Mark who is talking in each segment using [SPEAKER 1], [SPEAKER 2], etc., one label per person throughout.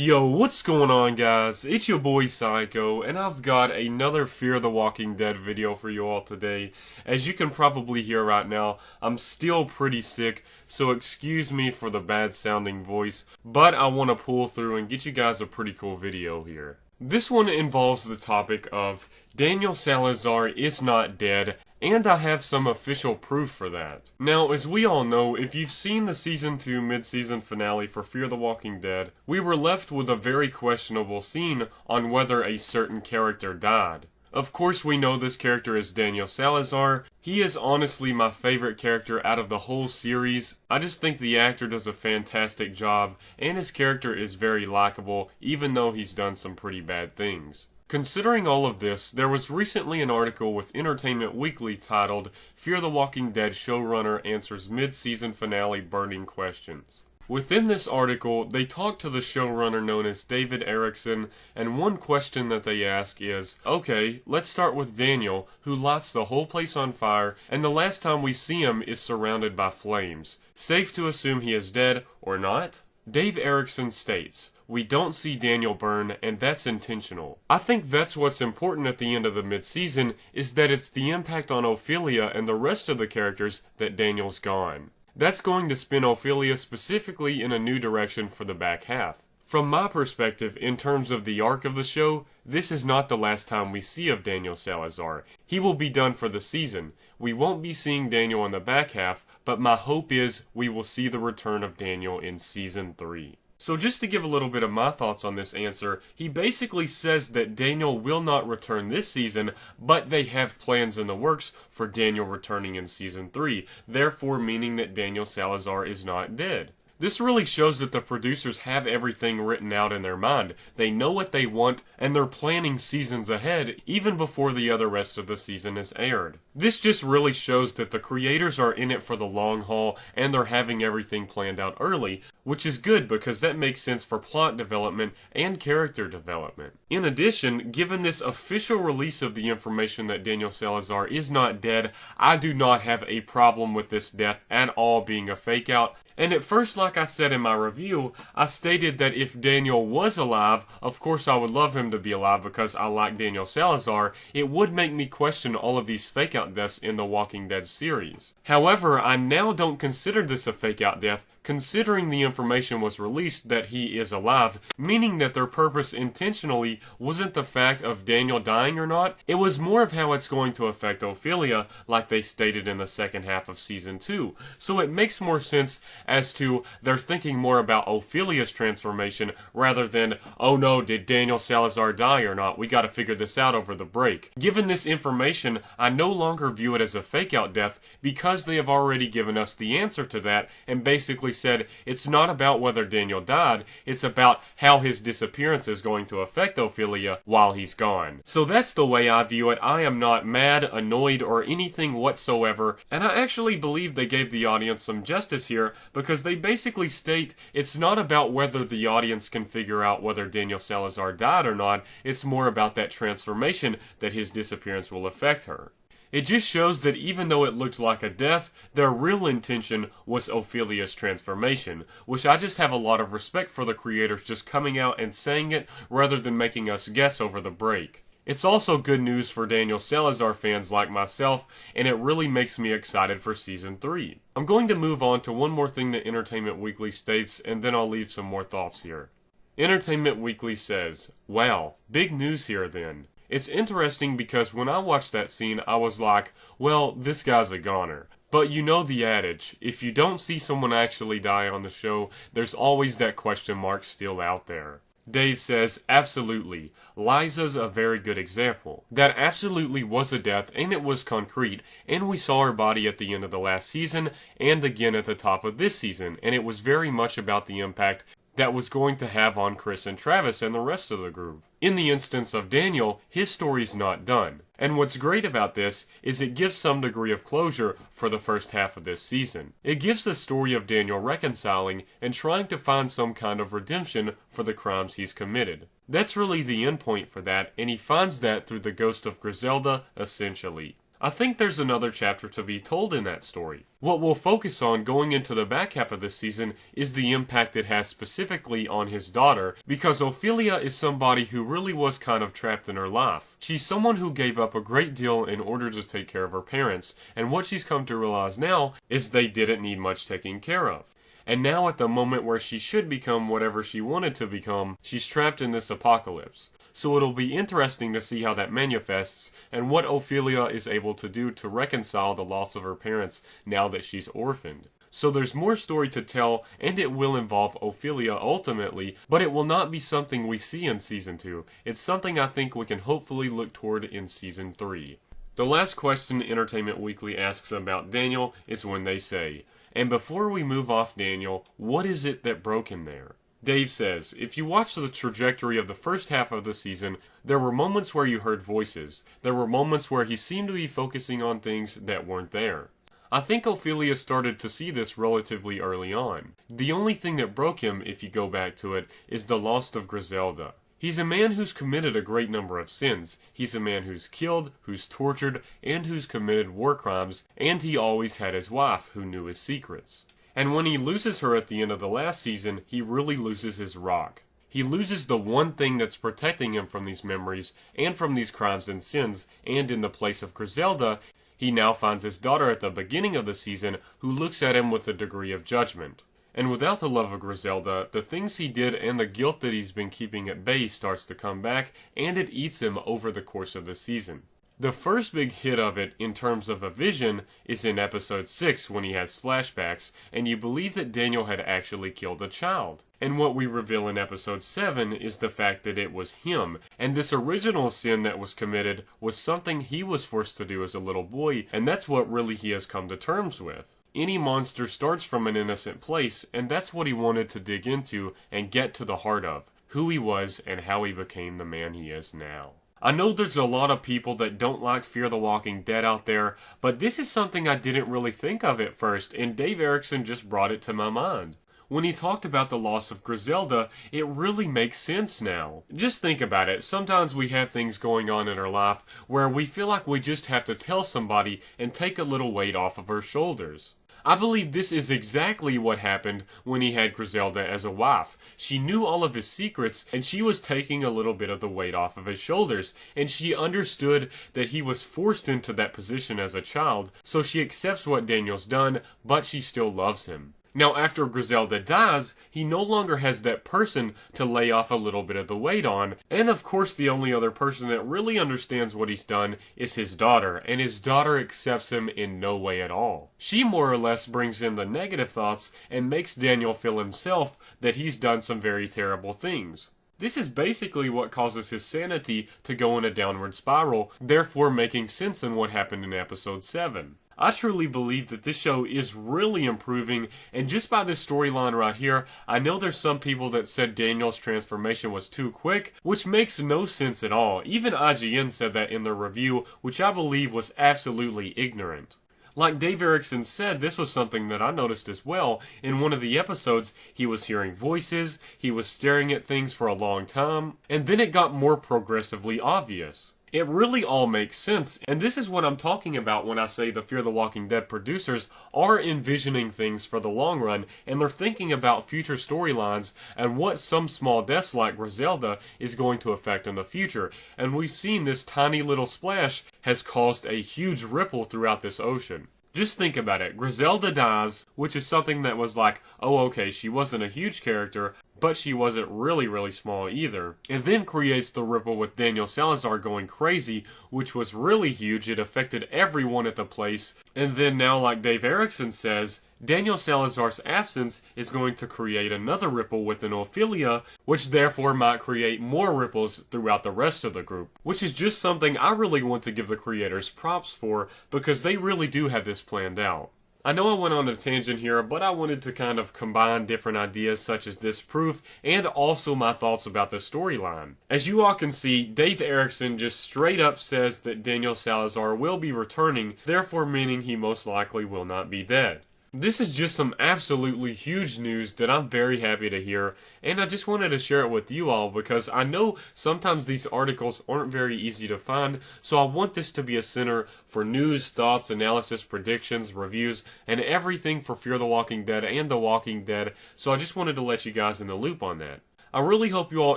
[SPEAKER 1] Yo, what's going on, guys? It's your boy Psycho, and I've got another Fear the Walking Dead video for you all today. As you can probably hear right now, I'm still pretty sick, so excuse me for the bad sounding voice, but I want to pull through and get you guys a pretty cool video here. This one involves the topic of Daniel Salazar is not dead, and I have some official proof for that. Now, as we all know, if you've seen the Season 2 mid-season finale for Fear the Walking Dead, we were left with a very questionable scene on whether a certain character died. Of course, we know this character is Daniel Salazar. He is honestly my favorite character out of the whole series. I just think the actor does a fantastic job, and his character is very likable, even though he's done some pretty bad things. Considering all of this, there was recently an article with Entertainment Weekly titled, Fear the Walking Dead Showrunner Answers Mid-Season Finale Burning Questions. Within this article, they talk to the showrunner known as Dave Erickson, and one question that they ask is, okay, let's start with Daniel, who lights the whole place on fire, and the last time we see him is surrounded by flames. Safe to assume he is dead, or not? Dave Erickson states, we don't see Daniel burn, and that's intentional. I think that's what's important at the end of the mid-season, is that it's the impact on Ophelia and the rest of the characters that Daniel's gone. That's going to spin Ophelia specifically in a new direction for the back half. From my perspective, in terms of the arc of the show, this is not the last time we see of Daniel Salazar. He will be done for the season. We won't be seeing Daniel in the back half, but my hope is we will see the return of Daniel in Season 3. So just to give a little bit of my thoughts on this answer, he basically says that Daniel will not return this season, but they have plans in the works for Daniel returning in Season 3, therefore meaning that Daniel Salazar is not dead. This really shows that the producers have everything written out in their mind. They know what they want, and they're planning seasons ahead, even before the other rest of the season is aired. This just really shows that the creators are in it for the long haul, and they're having everything planned out early, which is good because that makes sense for plot development and character development. In addition, given this official release of the information that Daniel Salazar is not dead, I do not have a problem with this death at all being a fake out. And at first, like I said in my review, I stated that if Daniel was alive, of course I would love him to be alive because I like Daniel Salazar, it would make me question all of these fake-out deaths in the Walking Dead series. However, I now don't consider this a fake-out death, considering the information was released that he is alive, meaning that their purpose intentionally wasn't the fact of Daniel dying or not, it was more of how it's going to affect Ophelia, like they stated in the second half of Season 2. So it makes more sense as to they're thinking more about Ophelia's transformation rather than, oh no, did Daniel Salazar die or not? We gotta figure this out over the break. Given this information, I no longer view it as a fake-out death because they have already given us the answer to that and basically said it's not about whether Daniel died, it's about how his disappearance is going to affect Ophelia while he's gone. So that's the way I view it. I am not mad, annoyed, or anything whatsoever, and I actually believe they gave the audience some justice here because they basically state it's not about whether the audience can figure out whether Daniel Salazar died or not, it's more about that transformation that his disappearance will affect her. It just shows that even though it looked like a death, their real intention was Ophelia's transformation, which I just have a lot of respect for the creators just coming out and saying it rather than making us guess over the break. It's also good news for Daniel Salazar fans like myself, and it really makes me excited for Season 3. I'm going to move on to one more thing that Entertainment Weekly states, and then I'll leave some more thoughts here. Entertainment Weekly says, wow, big news here then. It's interesting because when I watched that scene, I was like, well, this guy's a goner. But you know the adage, if you don't see someone actually die on the show, there's always that question mark still out there. Dave says, absolutely. Liza's a very good example. That absolutely was a death, and it was concrete, and we saw her body at the end of the last season, and again at the top of this season, and it was very much about the impact that was going to have on Chris and Travis and the rest of the group. In the instance of Daniel, his story's not done. And what's great about this is it gives some degree of closure for the first half of this season. It gives the story of Daniel reconciling and trying to find some kind of redemption for the crimes he's committed. That's really the end point for that, and he finds that through the ghost of Griselda, essentially. I think there's another chapter to be told in that story. What we'll focus on going into the back half of this season is the impact it has specifically on his daughter, because Ophelia is somebody who really was kind of trapped in her life. She's someone who gave up a great deal in order to take care of her parents, and what she's come to realize now is they didn't need much taking care of. And now at the moment where she should become whatever she wanted to become, she's trapped in this apocalypse. So it'll be interesting to see how that manifests and what Ophelia is able to do to reconcile the loss of her parents now that she's orphaned. So there's more story to tell, and it will involve Ophelia ultimately, but it will not be something we see in Season 2. It's something I think we can hopefully look toward in Season 3. The last question Entertainment Weekly asks about Daniel is when they say, "And before we move off Daniel, what is it that broke him there?" Dave says, "If you watch the trajectory of the first half of the season, there were moments where you heard voices. There were moments where he seemed to be focusing on things that weren't there. I think Ophelia started to see this relatively early on. The only thing that broke him, if you go back to it, is the loss of Griselda. He's a man who's committed a great number of sins. He's a man who's killed, who's tortured, and who's committed war crimes, and he always had his wife, who knew his secrets. And when he loses her at the end of the last season, he really loses his rock. He loses the one thing that's protecting him from these memories and from these crimes and sins, and in the place of Griselda, he now finds his daughter at the beginning of the season who looks at him with a degree of judgment. And without the love of Griselda, the things he did and the guilt that he's been keeping at bay starts to come back, and it eats him over the course of the season. The first big hit of it, in terms of a vision, is in episode 6 when he has flashbacks, and you believe that Daniel had actually killed a child. And what we reveal in episode 7 is the fact that it was him, and this original sin that was committed was something he was forced to do as a little boy, and that's what really he has come to terms with. Any monster starts from an innocent place, and that's what he wanted to dig into and get to the heart of, who he was and how he became the man he is now. I know there's a lot of people that don't like Fear the Walking Dead out there, but this is something I didn't really think of at first, and Dave Erickson just brought it to my mind. When he talked about the loss of Griselda, it really makes sense now. Just think about it. Sometimes we have things going on in our life where we feel like we just have to tell somebody and take a little weight off of our shoulders. I believe this is exactly what happened when he had Griselda as a wife. She knew all of his secrets, and she was taking a little bit of the weight off of his shoulders, and she understood that he was forced into that position as a child, so she accepts what Daniel's done, but she still loves him. Now, after Griselda dies, he no longer has that person to lay off a little bit of the weight on, and of course the only other person that really understands what he's done is his daughter, and his daughter accepts him in no way at all. She more or less brings in the negative thoughts and makes Daniel feel himself that he's done some very terrible things. This is basically what causes his sanity to go in a downward spiral, therefore making sense in what happened in episode 7. I truly believe that this show is really improving, and just by this storyline right here, I know there's some people that said Daniel's transformation was too quick, which makes no sense at all. Even IGN said that in their review, which I believe was absolutely ignorant. Like Dave Erickson said, this was something that I noticed as well. In one of the episodes, he was hearing voices, he was staring at things for a long time, and then it got more progressively obvious. It really all makes sense, and this is what I'm talking about when I say the Fear the Walking Dead producers are envisioning things for the long run, and they're thinking about future storylines and what some small deaths like Griselda is going to affect in the future. And we've seen this tiny little splash has caused a huge ripple throughout this ocean. Just think about it. Griselda dies, which is something that was like, oh okay, she wasn't a huge character, but she wasn't really small either. And then creates the ripple with Daniel Salazar going crazy, which was really huge. It affected everyone at the place. And then now, like Dave Erickson says, Daniel Salazar's absence is going to create another ripple within Ophelia, which therefore might create more ripples throughout the rest of the group. Which is just something I really want to give the creators props for, because they really do have this planned out. I know I went on a tangent here, but I wanted to kind of combine different ideas such as this proof and also my thoughts about the storyline. As you all can see, Dave Erickson just straight up says that Daniel Salazar will be returning, therefore meaning he most likely will not be dead. This is just some absolutely huge news that I'm very happy to hear, and I just wanted to share it with you all because I know sometimes these articles aren't very easy to find, so I want this to be a center for news, thoughts, analysis, predictions, reviews, and everything for Fear the Walking Dead and The Walking Dead, so I just wanted to let you guys in the loop on that. I really hope you all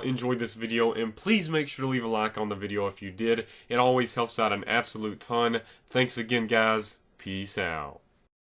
[SPEAKER 1] enjoyed this video, and please make sure to leave a like on the video if you did. It always helps out an absolute ton. Thanks again, guys. Peace out.